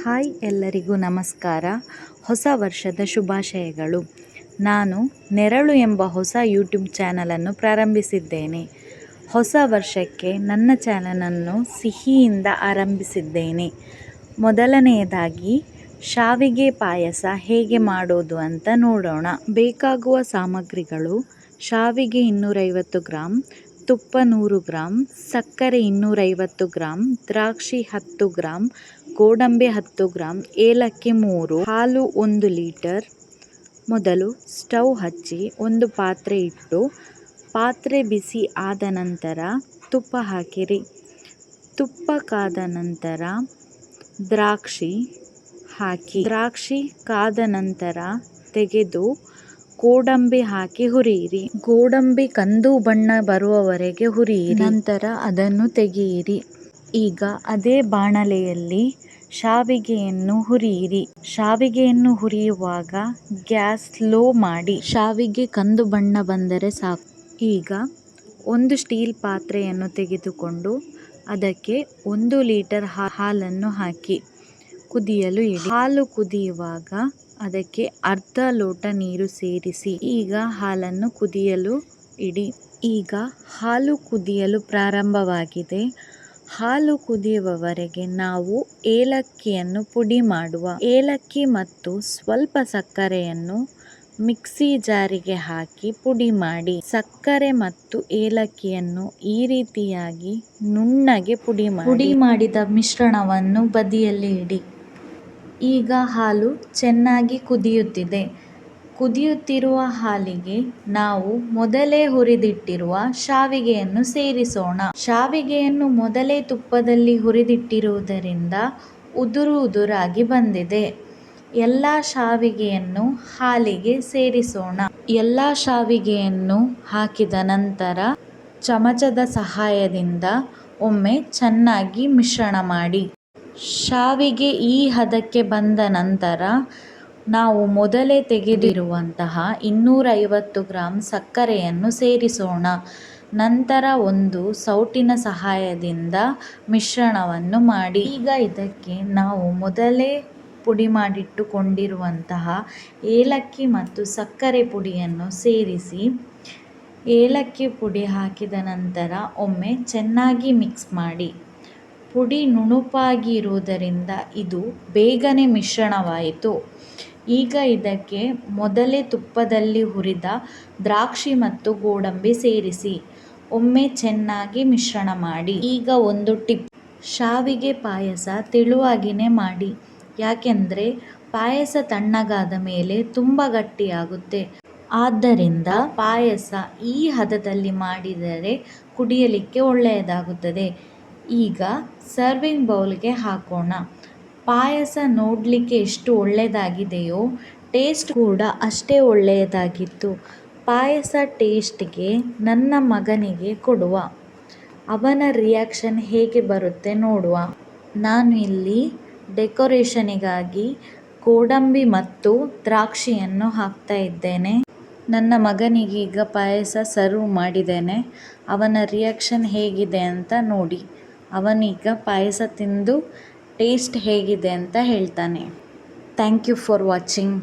Hi ಎಲ್ಲರಿಗೂ ನಮಸ್ಕಾರ. ಹೊಸ ವರ್ಷದ ಶುಭಾಶಯಗಳು. ನಾನು ನೆರಳು ಎಂಬ ಹೊಸ ಯೂಟ್ಯೂಬ್ ಚಾನಲನ್ನು ಪ್ರಾರಂಭಿಸಿದ್ದೇನೆ. ಹೊಸ ವರ್ಷಕ್ಕೆ ನನ್ನ ಚಾನಲನ್ನು ಸಿಹಿಯಿಂದ ಆರಂಭಿಸಿದ್ದೇನೆ. ಮೊದಲನೆಯದಾಗಿ ಶಾವಿಗೆ ಪಾಯಸ ಹೇಗೆ ಮಾಡೋದು ಅಂತ ನೋಡೋಣ. ಬೇಕಾಗುವ ಸಾಮಗ್ರಿಗಳು: ಶಾವಿಗೆ 250 ಗ್ರಾಂ, ತುಪ್ಪ 100 ಗ್ರಾಂ, ಸಕ್ಕರೆ 250 ಗ್ರಾಂ, ದ್ರಾಕ್ಷಿ 10 ಗ್ರಾಂ, ಗೋಡಂಬಿ 10 ಗ್ರಾಂ, ಏಲಕ್ಕಿ 3, ಹಾಲು 1 ಲೀಟರ್. ಮೊದಲು ಸ್ಟವ್ ಹಚ್ಚಿ ಒಂದು ಪಾತ್ರೆ ಇಟ್ಟು ಪಾತ್ರೆ ಬಿಸಿ ಆದ ನಂತರ ತುಪ್ಪ ಹಾಕಿರಿ. ತುಪ್ಪ ಕಾದ ನಂತರ ದ್ರಾಕ್ಷಿ ಹಾಕಿ. ದ್ರಾಕ್ಷಿ ಕಾದ ನಂತರ ತೆಗೆದು ಗೋಡಂಬಿ ಹಾಕಿ ಹುರಿಯಿರಿ. ಗೋಡಂಬಿ ಕಂದು ಬಣ್ಣ ಬರುವವರೆಗೆ ಹುರಿಯಿರಿ. ನಂತರ ಅದನ್ನು ತೆಗೆಯಿರಿ. ಈಗ ಅದೇ ಬಾಣಲೆಯಲ್ಲಿ ಶಾವಿಗೆಯನ್ನು ಹುರಿಯಿರಿ. ಶಾವಿಗೆಯನ್ನು ಹುರಿಯುವಾಗ ಗ್ಯಾಸ್ ಲೋ ಮಾಡಿ. ಶಾವಿಗೆ ಕಂದು ಬಣ್ಣ ಬಂದರೆ ಸಾಕು. ಈಗ ಒಂದು ಸ್ಟೀಲ್ ಪಾತ್ರೆಯನ್ನು ತೆಗೆದುಕೊಂಡು ಅದಕ್ಕೆ 1 ಲೀಟರ್ ಹಾಲನ್ನು ಹಾಕಿ ಕುದಿಯಲು ಇಡಿ. ಹಾಲು ಕುದಿಯುವಾಗ ಅದಕ್ಕೆ ಅರ್ಧ ಲೋಟ ನೀರು ಸೇರಿಸಿ. ಈಗ ಹಾಲನ್ನು ಕುದಿಯಲು ಇಡಿ. ಈಗ ಹಾಲು ಕುದಿಯಲು ಪ್ರಾರಂಭವಾಗಿದೆ. ಹಾಲು ಕುದಿಯುವವರೆಗೆ ನಾವು ಏಲಕ್ಕಿಯನ್ನು ಪುಡಿ ಮಾಡುವ. ಏಲಕ್ಕಿ ಮತ್ತು ಸ್ವಲ್ಪ ಸಕ್ಕರೆಯನ್ನು ಮಿಕ್ಸಿ ಜಾರಿಗೆ ಹಾಕಿ ಪುಡಿ ಮಾಡಿ. ಸಕ್ಕರೆ ಮತ್ತು ಏಲಕ್ಕಿಯನ್ನು ಈ ರೀತಿಯಾಗಿ ನುಣ್ಣಗೆ ಪುಡಿ ಮಾಡಿ. ಪುಡಿ ಮಾಡಿದ ಮಿಶ್ರಣವನ್ನು ಬದಿಯಲ್ಲಿ ಇಡಿ. ಈಗ ಹಾಲು ಚೆನ್ನಾಗಿ ಕುದಿಯುತ್ತಿದೆ. ಕುದಿಯುತ್ತಿರುವ ಹಾಲಿಗೆ ನಾವು ಮೊದಲೇ ಹುರಿದಿಟ್ಟಿರುವ ಶಾವಿಗೆಯನ್ನು ಸೇರಿಸೋಣ. ಶಾವಿಗೆಯನ್ನು ಮೊದಲೇ ತುಪ್ಪದಲ್ಲಿ ಹುರಿದಿಟ್ಟಿರುವುದರಿಂದ ಉದುರು ಉದುರಾಗಿ ಬಂದಿದೆ. ಎಲ್ಲ ಶಾವಿಗೆಯನ್ನು ಹಾಲಿಗೆ ಸೇರಿಸೋಣ. ಎಲ್ಲ ಶಾವಿಗೆಯನ್ನು ಹಾಕಿದ ನಂತರ ಚಮಚದ ಸಹಾಯದಿಂದ ಒಮ್ಮೆ ಚೆನ್ನಾಗಿ ಮಿಶ್ರಣ ಮಾಡಿ. ಶಾವಿಗೆ ಈ ಹದಕ್ಕೆ ಬಂದ ನಂತರ ನಾವು ಮೊದಲೇ ತೆಗೆದಿರುವಂತಹ 250 ಗ್ರಾಂ ಸಕ್ಕರೆಯನ್ನು ಸೇರಿಸೋಣ. ನಂತರ ಒಂದು ಸೌಟಿನ ಸಹಾಯದಿಂದ ಮಿಶ್ರಣವನ್ನು ಮಾಡಿ. ಈಗ ಇದಕ್ಕೆ ನಾವು ಮೊದಲೇ ಪುಡಿ ಮಾಡಿಟ್ಟುಕೊಂಡಿರುವಂತಹ ಏಲಕ್ಕಿ ಮತ್ತು ಸಕ್ಕರೆ ಪುಡಿಯನ್ನು ಸೇರಿಸಿ. ಏಲಕ್ಕಿ ಪುಡಿ ಹಾಕಿದ ನಂತರ ಒಮ್ಮೆ ಚೆನ್ನಾಗಿ ಮಿಕ್ಸ್ ಮಾಡಿ. ಪುಡಿ ನುಣುಪಾಗಿ ಇರುವುದರಿಂದ ಇದು ಬೇಗನೆ ಮಿಶ್ರಣವಾಯಿತು. ಈಗ ಇದಕ್ಕೆ ಮೊದಲೇ ತುಪ್ಪದಲ್ಲಿ ಹುರಿದ ದ್ರಾಕ್ಷಿ ಮತ್ತು ಗೋಡಂಬಿ ಸೇರಿಸಿ ಒಮ್ಮೆ ಚೆನ್ನಾಗಿ ಮಿಶ್ರಣ ಮಾಡಿ. ಈಗ ಒಂದು ಟಿಪ್: ಶಾವಿಗೆ ಪಾಯಸ ತೆಳುವಾಗಿನೇ ಮಾಡಿ. ಯಾಕೆಂದರೆ ಪಾಯಸ ತಣ್ಣಗಾದ ಮೇಲೆ ತುಂಬ ಗಟ್ಟಿಯಾಗುತ್ತೆ. ಆದ್ದರಿಂದ ಪಾಯಸ ಈ ಹದದಲ್ಲಿ ಮಾಡಿದರೆ ಕುಡಿಯಲಿಕ್ಕೆ ಒಳ್ಳೆಯದಾಗುತ್ತದೆ. ಈಗ ಸರ್ವಿಂಗ್ ಬೌಲ್ಗೆ ಹಾಕೋಣ. ಪಾಯಸ ನೋಡಲಿಕ್ಕೆ ಎಷ್ಟು ಒಳ್ಳೆಯದಾಗಿದೆಯೋ ಟೇಸ್ಟ್ ಕೂಡ ಅಷ್ಟೇ ಒಳ್ಳೆಯದಾಗಿತ್ತು. ಪಾಯಸ ಟೇಸ್ಟ್ಗೆ ನನ್ನ ಮಗನಿಗೆ ಕೊಡುವ. ಅವನ ರಿಯಾಕ್ಷನ್ ಹೇಗೆ ಬರುತ್ತೆ ನೋಡುವ. ನಾನು ಇಲ್ಲಿ ಡೆಕೋರೇಷನಿಗಾಗಿ ಗೋಡಂಬಿ ಮತ್ತು ದ್ರಾಕ್ಷಿಯನ್ನು ಹಾಕ್ತಾ ಇದ್ದೇನೆ. ನನ್ನ ಮಗನಿಗೀಗ ಪಾಯಸ ಸರ್ವ್ ಮಾಡಿದ್ದೇನೆ. ಅವನ ರಿಯಾಕ್ಷನ್ ಹೇಗಿದೆ ಅಂತ ನೋಡಿ. ಅವನೀಗ ಪಾಯಸ ತಿಂದು ಟೇಸ್ಟ್ ಹೇಗಿದೆ ಅಂತ ಹೇಳ್ತಾನೆ. Thank you for watching.